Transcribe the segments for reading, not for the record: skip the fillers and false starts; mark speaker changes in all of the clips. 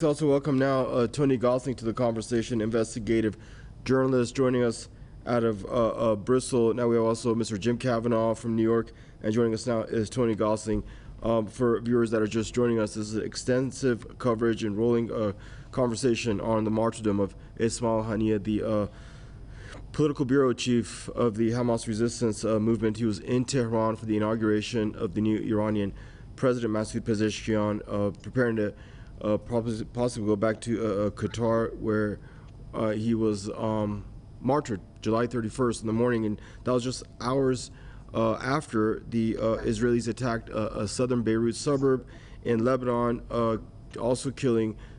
Speaker 1: Also welcome now Tony Gosling to the conversation, investigative journalist joining us out of Bristol. Now we have also Mr. Jim Kavanaugh from New York, and joining us now is Tony Gosling. For viewers that are just joining us, this is extensive coverage and rolling conversation on the martyrdom of Ismail Haniyeh, the political bureau chief of the Hamas resistance movement. He was in Tehran for the inauguration of the new Iranian president, Masoud Pezeshkian, preparing to possibly go back to Qatar, where he was martyred July 31st in the morning, and that was just hours after the Israelis attacked a southern Beirut suburb in Lebanon, also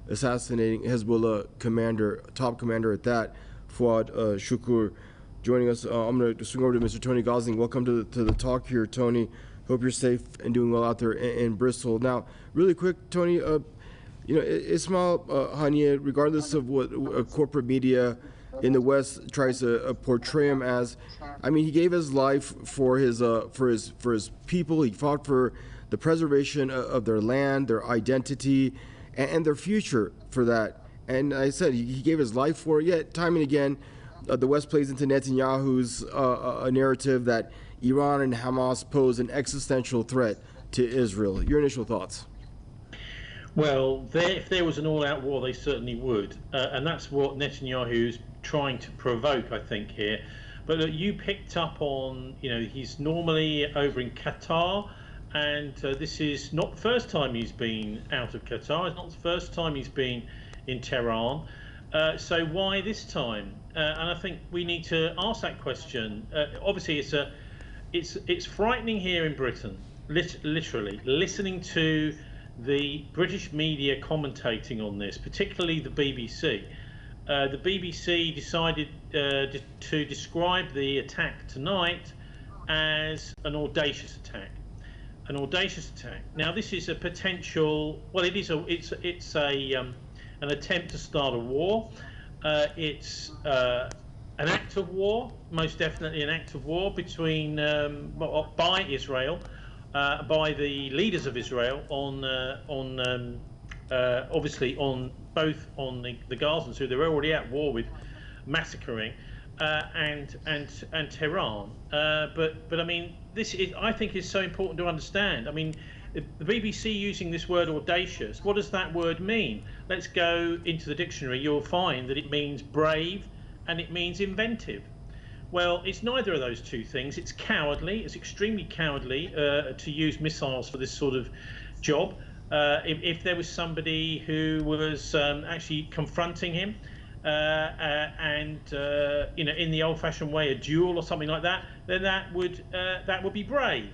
Speaker 1: assassinating Hezbollah commander, top commander at that, Fuad Shukur. Joining us, I'm going to swing over to Mr. Tony Gosling. Welcome to the talk here, Tony. Hope you're safe and doing well out there in Bristol. Now, really quick, Tony, Ismail Haniyeh, regardless of what corporate media in the West tries to portray him as, I mean, he gave his life for his people. He fought for the preservation of their land, their identity, and their future for that. And I said he gave his life for it. Yet, time and again, the West plays into Netanyahu's a narrative that Iran and Hamas pose an existential threat to Israel. Your initial thoughts?
Speaker 2: Well, if there was an all-out war, they certainly would, and that's what Netanyahu's trying to provoke, I think, here. But look, you picked up on, he's normally over in Qatar, and this is not the first time he's been out of Qatar. It's not the first time he's been in Tehran. So why this time? And I think we need to ask that question. Obviously, it's frightening here in Britain, literally, listening to the British media commentating on this, particularly the BBC. The BBC decided to describe the attack tonight as an audacious attack. An audacious attack. Now, this is a potential. Well, it's an attempt to start a war. It's an act of war, most definitely an act of war between by Israel. By the leaders of Israel obviously on both on the Gazans, who they're already at war with, massacring, and Tehran. But I mean, I think is so important to understand. I mean, the BBC using this word audacious. What does that word mean? Let's go into the dictionary. You'll find that it means brave and it means inventive. Well, it's neither of those two things. It's cowardly. It's extremely cowardly to use missiles for this sort of job. If there was somebody who was actually confronting him, in the old-fashioned way, a duel or something like that, then that would be brave.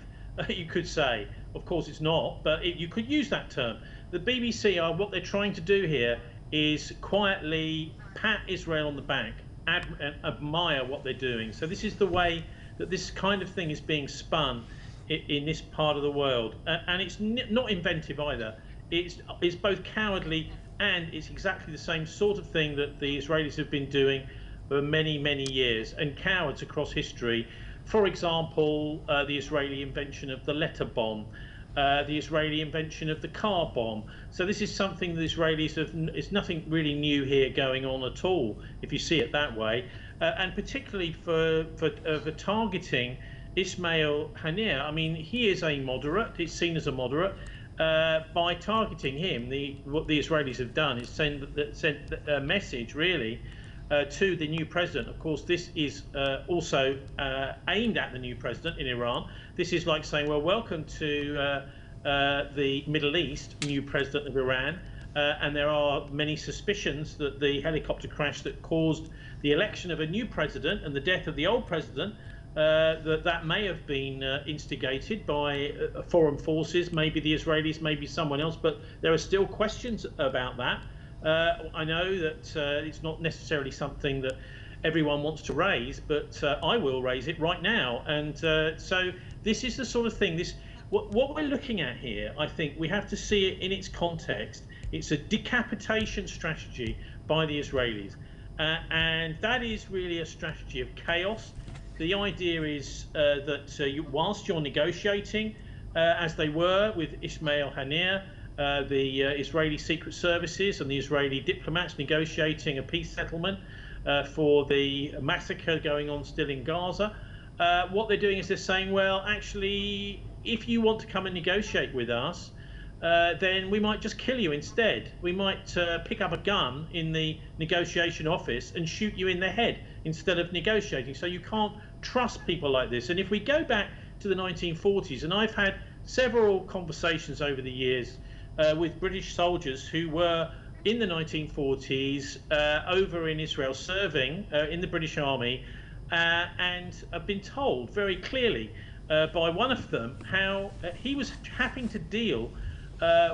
Speaker 2: You could say. Of course, it's not, but you could use that term. The BBC what they're trying to do here is quietly pat Israel on the back. And admire what they're doing. So this is the way that this kind of thing is being spun in this part of the world, and it's not inventive either. It's both cowardly and it's exactly the same sort of thing that the Israelis have been doing for many years, and cowards across history. For example, the Israeli invention of the letter bomb, the Israeli invention of the car bomb. So this is something the Israelis have. It's nothing really new here going on at all, if you see it that way. And particularly for targeting Ismail Haniyeh. I mean, he is a moderate. It's seen as a moderate. By targeting him, what the Israelis have done is send a message really to the new president. Of course, this is also aimed at the new president in Iran. This is like saying, well, welcome to the Middle East, new president of Iran. And there are many suspicions that the helicopter crash that caused the election of a new president and the death of the old president, that may have been instigated by foreign forces, maybe the Israelis, maybe someone else. But there are still questions about that. I know that it's not necessarily something that everyone wants to raise, but I will raise it right now. And so this is the sort of thing, what we're looking at here, I think we have to see it in its context. It's a decapitation strategy by the Israelis. And that is really a strategy of chaos. The idea is that whilst you're negotiating, as they were with Ismail Haniyeh, the Israeli secret services and the Israeli diplomats negotiating a peace settlement for the massacre going on still in Gaza. What they're doing is they're saying, well, actually, if you want to come and negotiate with us, then we might just kill you instead. We might pick up a gun in the negotiation office and shoot you in the head instead of negotiating. So you can't trust people like this. And if we go back to the 1940s, and I've had several conversations over the years with British soldiers who were in the 1940s over in Israel serving in the British Army, and I've been told very clearly by one of them how he was having to deal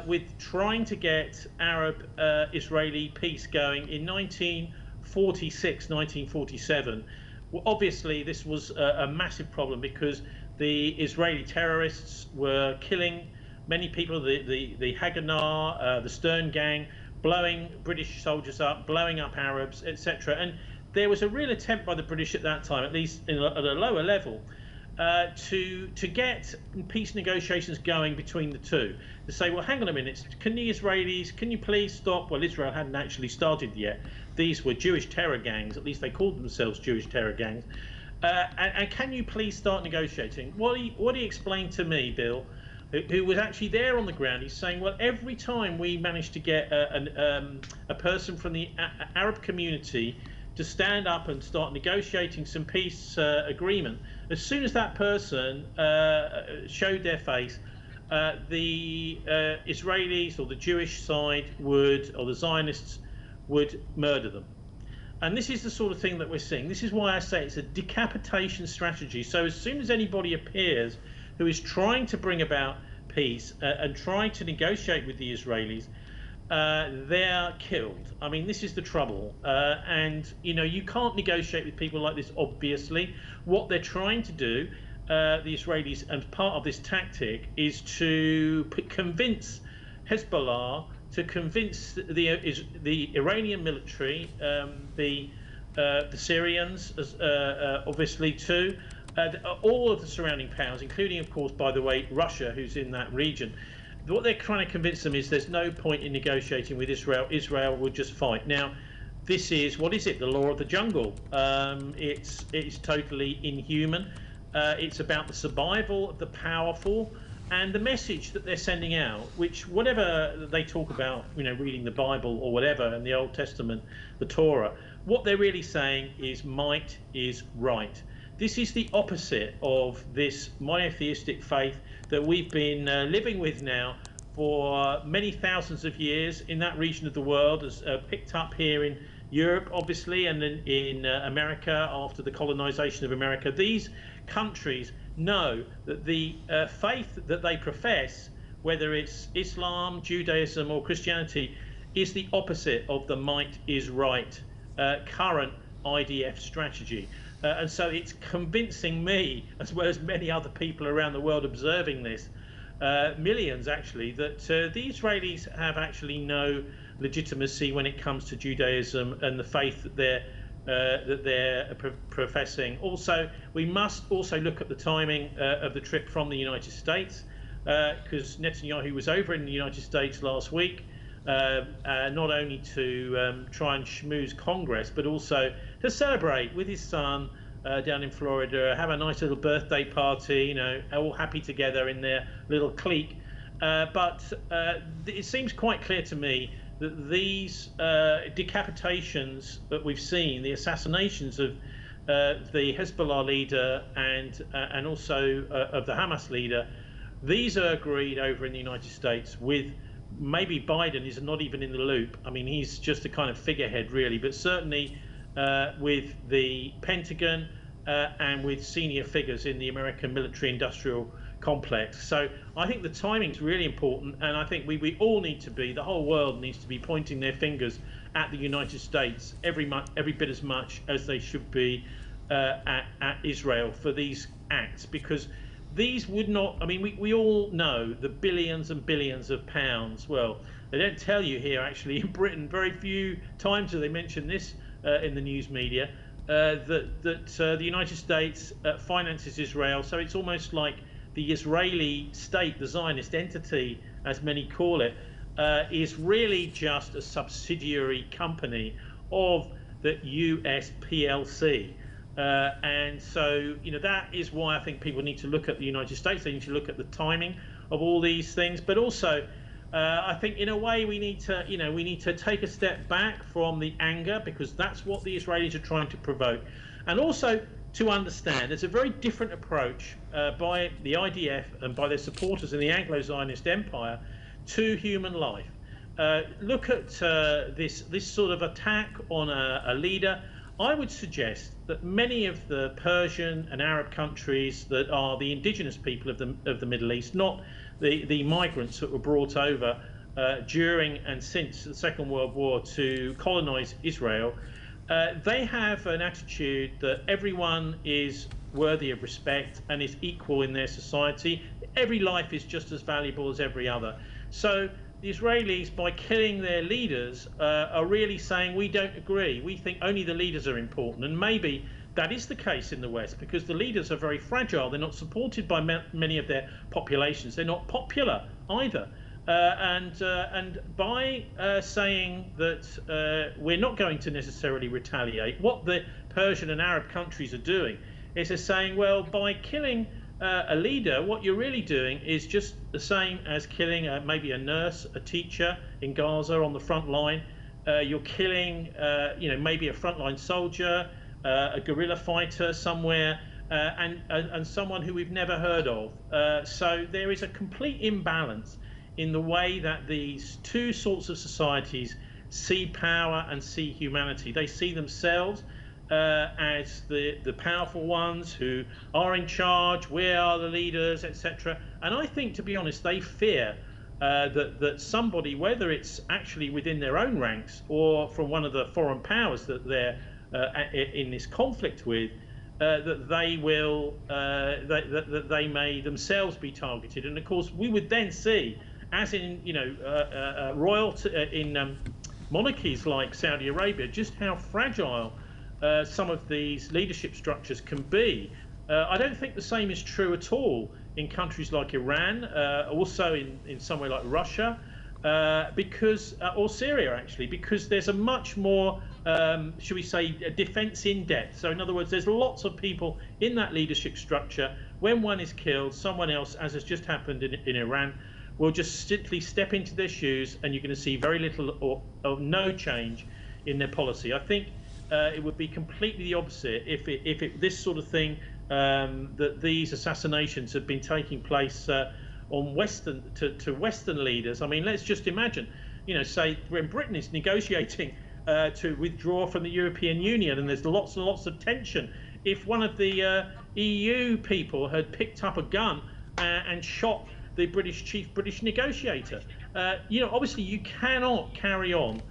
Speaker 2: with trying to get Arab-Israeli peace going in 1946, 1947. Well, obviously, this was a massive problem because the Israeli terrorists were killing many people, the Haganah, the Stern Gang, blowing British soldiers up, blowing up Arabs, etc. And there was a real attempt by the British at that time, at least at a lower level, to get peace negotiations going between the two. To say, well, hang on a minute, can you please stop? Well, Israel hadn't actually started yet. These were Jewish terror gangs, at least they called themselves Jewish terror gangs. And can you please start negotiating? What he explained to me, Bill, who was actually there on the ground, he's saying, well, every time we managed to get a person from the Arab community to stand up and start negotiating some peace agreement, as soon as that person showed their face, the Israelis or the Jewish side would, or the Zionists would murder them. And this is the sort of thing that we're seeing. This is why I say it's a decapitation strategy. So as soon as anybody appears who is trying to bring about peace and trying to negotiate with the Israelis, they're killed. I mean, this is the trouble. And, you know, you can't negotiate with people like this, obviously. What they're trying to do, the Israelis, and part of this tactic, is to convince Hezbollah, to convince the Iranian military, the Syrians, obviously too, all of the surrounding powers, including, of course, by the way, Russia, who's in that region. What they're trying to convince them is there's no point in negotiating with Israel. Israel will just fight. Now, this is, what is it? The law of the jungle. It's totally inhuman. It's about the survival of the powerful. And the message that they're sending out, which whatever they talk about, you know, reading the Bible or whatever, in the Old Testament, the Torah, what they're really saying is might is right. This is the opposite of this monotheistic faith that we've been living with now for many thousands of years in that region of the world, as picked up here in Europe, obviously, and in America after the colonization of America. These countries know that the faith that they profess, whether it's Islam, Judaism, or Christianity, is the opposite of the might is right current IDF strategy. And so it's convincing me, as well as many other people around the world observing this, millions actually, that the Israelis have actually no legitimacy when it comes to Judaism and the faith that they're professing. Also, we must also look at the timing of the trip from the United States, because Netanyahu was over in the United States last week, not only to try and schmooze Congress, but also to celebrate with his son down in Florida, have a nice little birthday party, you know, all happy together in their little clique. But it seems quite clear to me that these decapitations that we've seen, the assassinations of the Hezbollah leader and also of the Hamas leader, these are agreed over in the United States with, maybe Biden is not even in the loop. I mean, he's just a kind of figurehead, really, but certainly with the Pentagon and with senior figures in the American military-industrial complex. So I think the timing is really important, and I think we all need to be, the whole world needs to be pointing their fingers at the United States every bit as much as they should be at Israel for these acts, because these would not, I mean, we all know the billions and billions of pounds. Well, they don't tell you here, actually, in Britain, very few times do they mention this in the news media, that the United States finances Israel. So it's almost like the Israeli state, the Zionist entity, as many call it, is really just a subsidiary company of the US PLC. And so, that is why I think people need to look at the United States. They need to look at the timing of all these things, but also I think in a way we need to take a step back from the anger, because that's what the Israelis are trying to provoke, and also to understand there's a very different approach by the IDF and by their supporters in the Anglo-Zionist Empire to human life. Look at this sort of attack on a leader. I would suggest that many of the Persian and Arab countries that are the indigenous people of the Middle East, not the migrants that were brought over during and since the Second World War to colonize Israel, they have an attitude that everyone is worthy of respect and is equal in their society. Every life is just as valuable as every other. So the Israelis, by killing their leaders, are really saying we don't agree. We think only the leaders are important. And maybe that is the case in the West, because the leaders are very fragile. They're not supported by many of their populations. They're not popular either. And by saying that we're not going to necessarily retaliate, what the Persian and Arab countries are doing is they're saying, well, by killing a leader, what you're really doing is just the same as killing maybe a nurse, a teacher in Gaza on the front line. You're killing, maybe a frontline soldier, a guerrilla fighter somewhere, and someone who we've never heard of. So there is a complete imbalance in the way that these two sorts of societies see power and see humanity. They see themselves as the powerful ones who are in charge, we are the leaders, etc. And I think, to be honest, they fear that somebody, whether it's actually within their own ranks or from one of the foreign powers that they're in this conflict with, that they will, that they may themselves be targeted. And of course, we would then see, as in in monarchies like Saudi Arabia, just how fragile some of these leadership structures can be. I don't think the same is true at all in countries like Iran, also in somewhere like Russia, or Syria actually, because there's a much more, should we say, a defense in depth. So in other words, there's lots of people in that leadership structure. When one is killed, someone else, as has just happened in Iran, will just simply step into their shoes, and you're going to see very little or no change in their policy. I think it would be completely the opposite if this sort of thing, that these assassinations have been taking place on Western to Western leaders. I mean, let's just imagine, say when Britain is negotiating to withdraw from the European Union, and there's lots and lots of tension. If one of the EU people had picked up a gun and shot the chief British negotiator, obviously you cannot carry on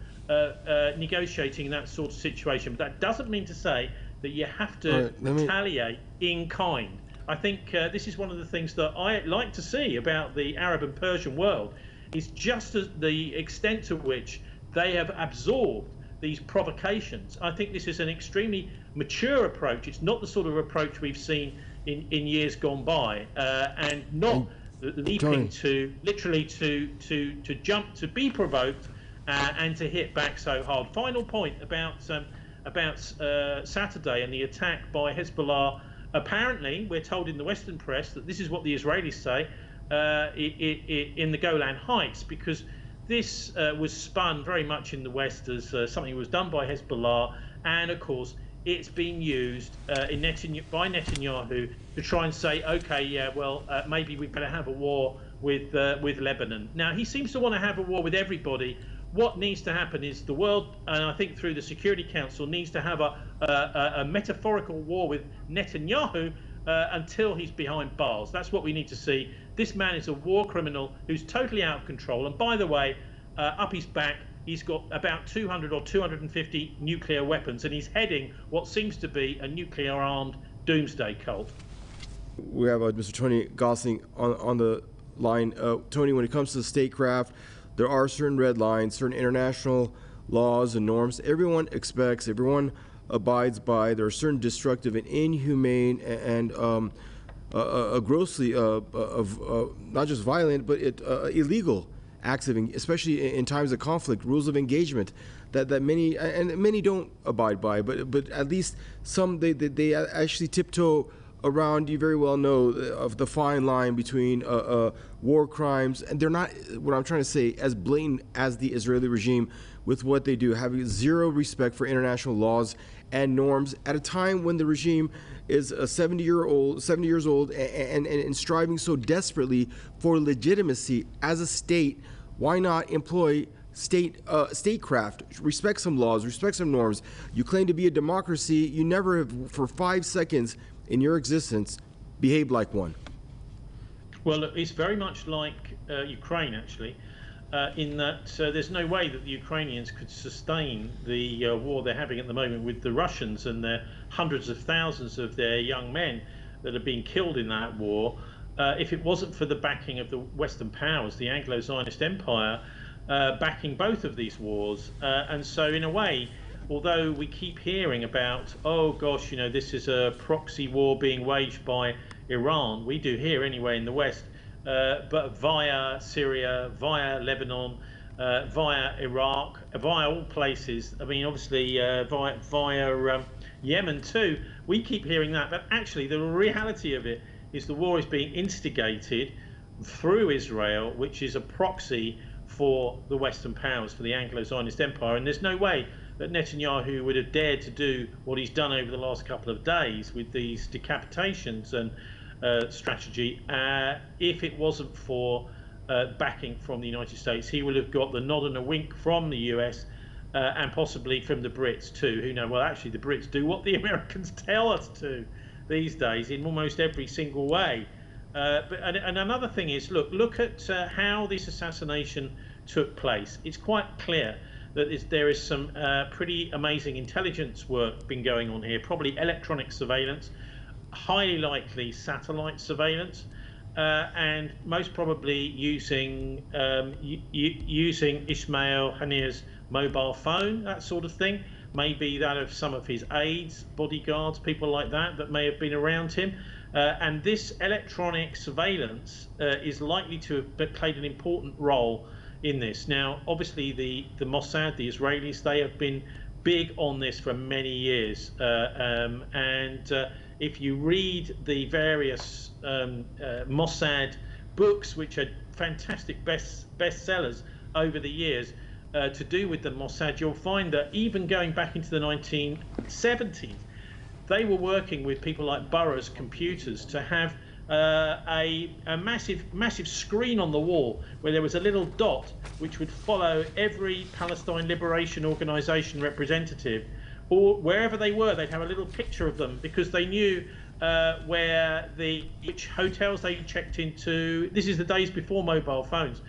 Speaker 2: negotiating in that sort of situation. But that doesn't mean to say that you have to retaliate in kind. I think this is one of the things that I like to see about the Arab and Persian world, is just the extent to which they have absorbed these provocations. I think this is an extremely mature approach. It's not the sort of approach we've seen in years gone by, and not leaping to literally to jump, to be provoked, and to hit back so hard. Final point about Saturday and the attack by Hezbollah. Apparently, we're told in the Western press that this is what the Israelis say in the Golan Heights, because this was spun very much in the West as something that was done by Hezbollah, and of course it's been used by Netanyahu to try and say, okay, yeah, well, maybe we better have a war with Lebanon. Now, he seems to want to have a war with everybody. What needs to happen is the world, and I think through the Security Council, needs to have a metaphorical war with Netanyahu until he's behind bars. That's what we need to see. This man is a war criminal who's totally out of control. And by the way, up his back, he's got about 200 or 250 nuclear weapons, and he's heading what seems to be a nuclear-armed doomsday cult.
Speaker 1: We have Mr. Tony Gosling on the line. Tony, when it comes to statecraft, there are certain red lines, certain international laws and norms everyone expects, everyone abides by. There are certain destructive and inhumane and grossly not just violent, but illegal acts of, especially in times of conflict, rules of engagement that many don't abide by, but at least some they actually tiptoe around. You very well know of the fine line between war crimes, and they're not, what I'm trying to say, as blatant as the Israeli regime with what they do, having zero respect for international laws and norms at a time when the regime is 70 years old and striving so desperately for legitimacy as a state. Why not employ statecraft, respect some laws, respect some norms? You claim to be a democracy. You never have, for 5 seconds in your existence, behaved like one.
Speaker 2: Well, it's very much like Ukraine, actually, in that there's no way that the Ukrainians could sustain the war they're having at the moment with the Russians and their hundreds of thousands of their young men that are being killed in that war, if it wasn't for the backing of the Western powers, the Anglo-Zionist Empire, backing both of these wars. And so, in a way, although we keep hearing about, oh gosh, this is a proxy war being waged by Iran, we do hear anyway in the West, but via Syria, via Lebanon, via Iraq, via all places. I mean, obviously via Yemen too. We keep hearing that, but actually the reality of it is the war is being instigated through Israel, which is a proxy for the Western powers, for the Anglo-Zionist Empire. And there's no way that Netanyahu would have dared to do what he's done over the last couple of days with these decapitations and strategy if it wasn't for backing from the United States. He would have got the nod and a wink from the US and possibly from the Brits too, who know, well, actually the Brits do what the Americans tell us to these days in almost every single way. And another thing is, look at how this assassination took place. It's quite clear that there is some pretty amazing intelligence work been going on here, probably electronic surveillance, highly likely satellite surveillance, and most probably using Ismail Haniyeh's mobile phone, that sort of thing. Maybe that of some of his aides, bodyguards, people like that may have been around him. And this electronic surveillance is likely to have played an important role in this. Now, obviously, the Mossad, the Israelis, they have been big on this for many years. If you read the various Mossad books, which are fantastic bestsellers over the years, to do with the Mossad, you'll find that even going back into the 1970s, they were working with people like Burroughs Computers to have a massive screen on the wall where there was a little dot which would follow every Palestine Liberation Organization representative, or wherever they were, they'd have a little picture of them, because they knew which hotels they checked into. This is the days before mobile phones.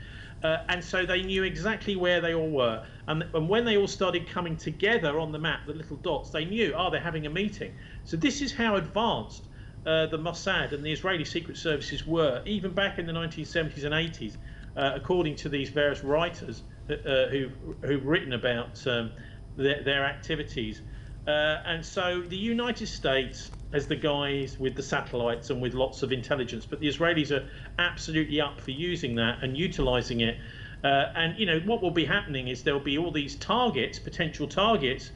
Speaker 2: And so they knew exactly where they all were. And when they all started coming together on the map, the little dots, they knew, they're having a meeting. So this is how advanced the Mossad and the Israeli secret services were, even back in the 1970s and 80s, according to these various writers who've written about their activities. And so the United States as the guys with the satellites and with lots of intelligence, but the Israelis are absolutely up for using that and utilizing it. And what will be happening is there'll be all these targets, potential targets,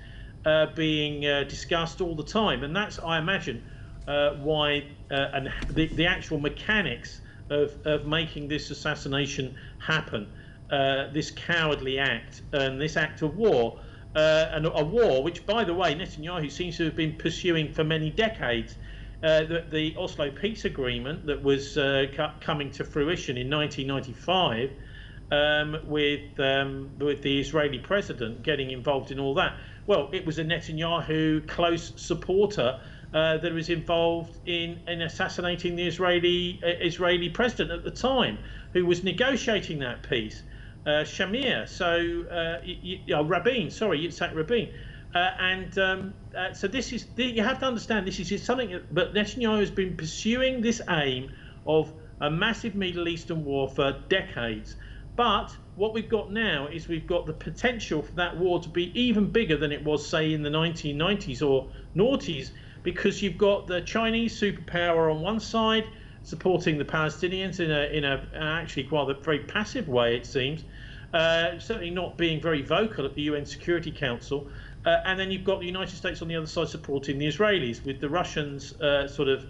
Speaker 2: being discussed all the time, and that's, I imagine, why and the actual mechanics of making this assassination happen, this cowardly act and this act of war. And a war which, by the way, Netanyahu seems to have been pursuing for many decades. The Oslo Peace Agreement that was coming to fruition in 1995, with the Israeli president getting involved in all that. Well, it was a Netanyahu close supporter that was involved in assassinating the Israeli president at the time, who was negotiating that peace. Shamir, Rabin, Yitzhak Rabin. So this is, you have to understand, this is something, but Netanyahu has been pursuing this aim of a massive Middle Eastern war for decades. But what we've got now is we've got the potential for that war to be even bigger than it was, say, in the 1990s or noughties, because you've got the Chinese superpower on one side supporting the Palestinians in a actually quite a very passive way, it seems. certainly not being very vocal at the UN Security Council. And then you've got the United States on the other side supporting the Israelis, with the Russians sort of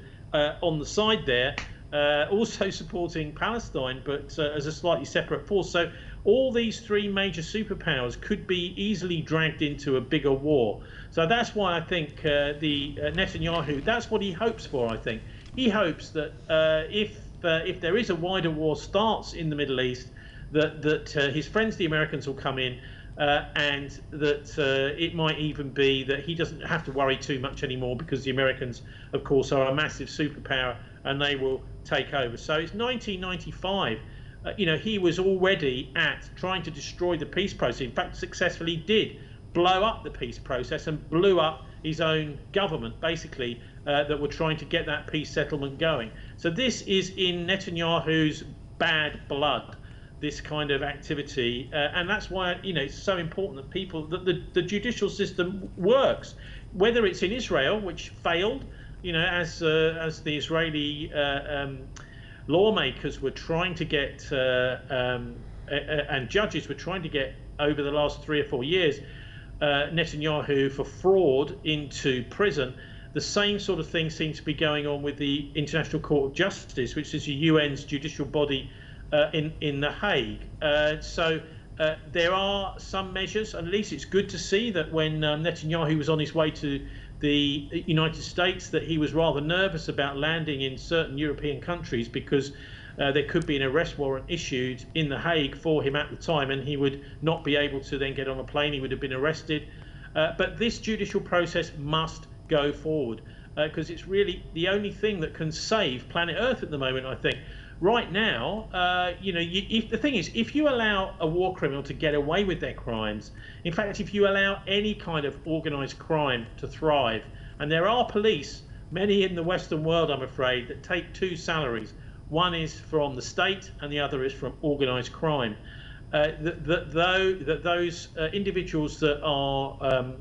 Speaker 2: on the side there, also supporting Palestine, but as a slightly separate force. So all these three major superpowers could be easily dragged into a bigger war. So that's why I think the Netanyahu, that's what he hopes for, I think. He hopes that if there is a wider war starts in the Middle East, that his friends, the Americans, will come in, and that it might even be that he doesn't have to worry too much anymore, because the Americans, of course, are a massive superpower and they will take over. So it's 1995. He was already at trying to destroy the peace process. In fact, successfully did blow up the peace process and blew up his own government, basically, that were trying to get that peace settlement going. So this is in Netanyahu's bad blood, this kind of activity, and that's why it's so important that the judicial system works, whether it's in Israel, which failed, as the Israeli lawmakers were trying to get and judges were trying to get over the last 3 or 4 years Netanyahu for fraud into prison. The same sort of thing seems to be going on with the International Court of Justice, which is the UN's judicial body in The Hague. So there are some measures. At least it's good to see that when Netanyahu was on his way to the United States, that he was rather nervous about landing in certain European countries, because there could be an arrest warrant issued in The Hague for him at the time, and he would not be able to then get on a plane. He would have been arrested. But this judicial process must go forward, because it's really the only thing that can save planet Earth at the moment, I think. Right now, the thing is, if you allow a war criminal to get away with their crimes, in fact, if you allow any kind of organized crime to thrive, and there are police, many in the Western world, I'm afraid, that take two salaries. One is from the state and the other is from organized crime. Those individuals that are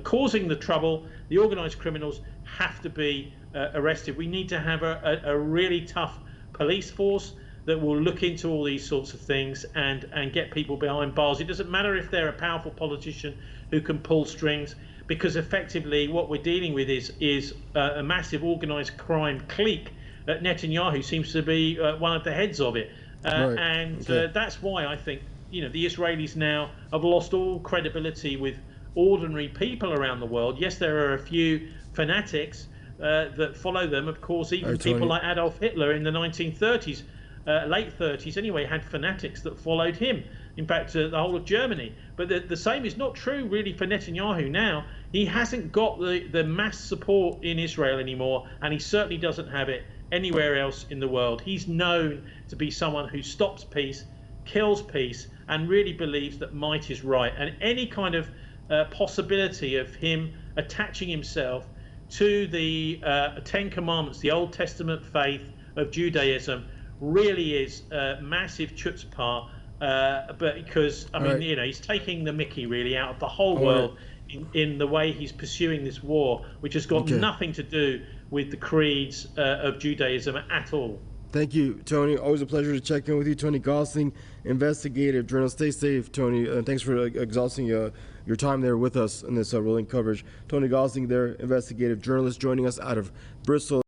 Speaker 2: causing the trouble, the organized criminals, have to be arrested. We need to have a really tough police force that will look into all these sorts of things and get people behind bars. It doesn't matter if they're a powerful politician who can pull strings, because effectively what we're dealing with is a massive organized crime clique that Netanyahu seems to be one of the heads of it. That's why I think the Israelis now have lost all credibility with ordinary people around the world. Yes, there are a few fanatics that follow them, of course. Even people like Adolf Hitler in the 1930s, late 30s anyway, had fanatics that followed him. In fact, the whole of Germany. But the same is not true really for Netanyahu now. He hasn't got the mass support in Israel anymore, and he certainly doesn't have it anywhere else in the world. He's known to be someone who stops peace, kills peace, and really believes that might is right. And any kind of possibility of him attaching himself to the Ten Commandments, the Old Testament faith of Judaism, really is massive chutzpah, but because he's taking the mickey really out of the whole world in the way he's pursuing this war, which has got nothing to do with the creeds of Judaism at all.
Speaker 1: Thank you, Tony. Always a pleasure to check in with you. Tony Gosling, investigative journalist. Stay safe, Tony. Thanks for exhausting your time there with us in this rolling coverage. Tony Gosling there, investigative journalist, joining us out of Bristol.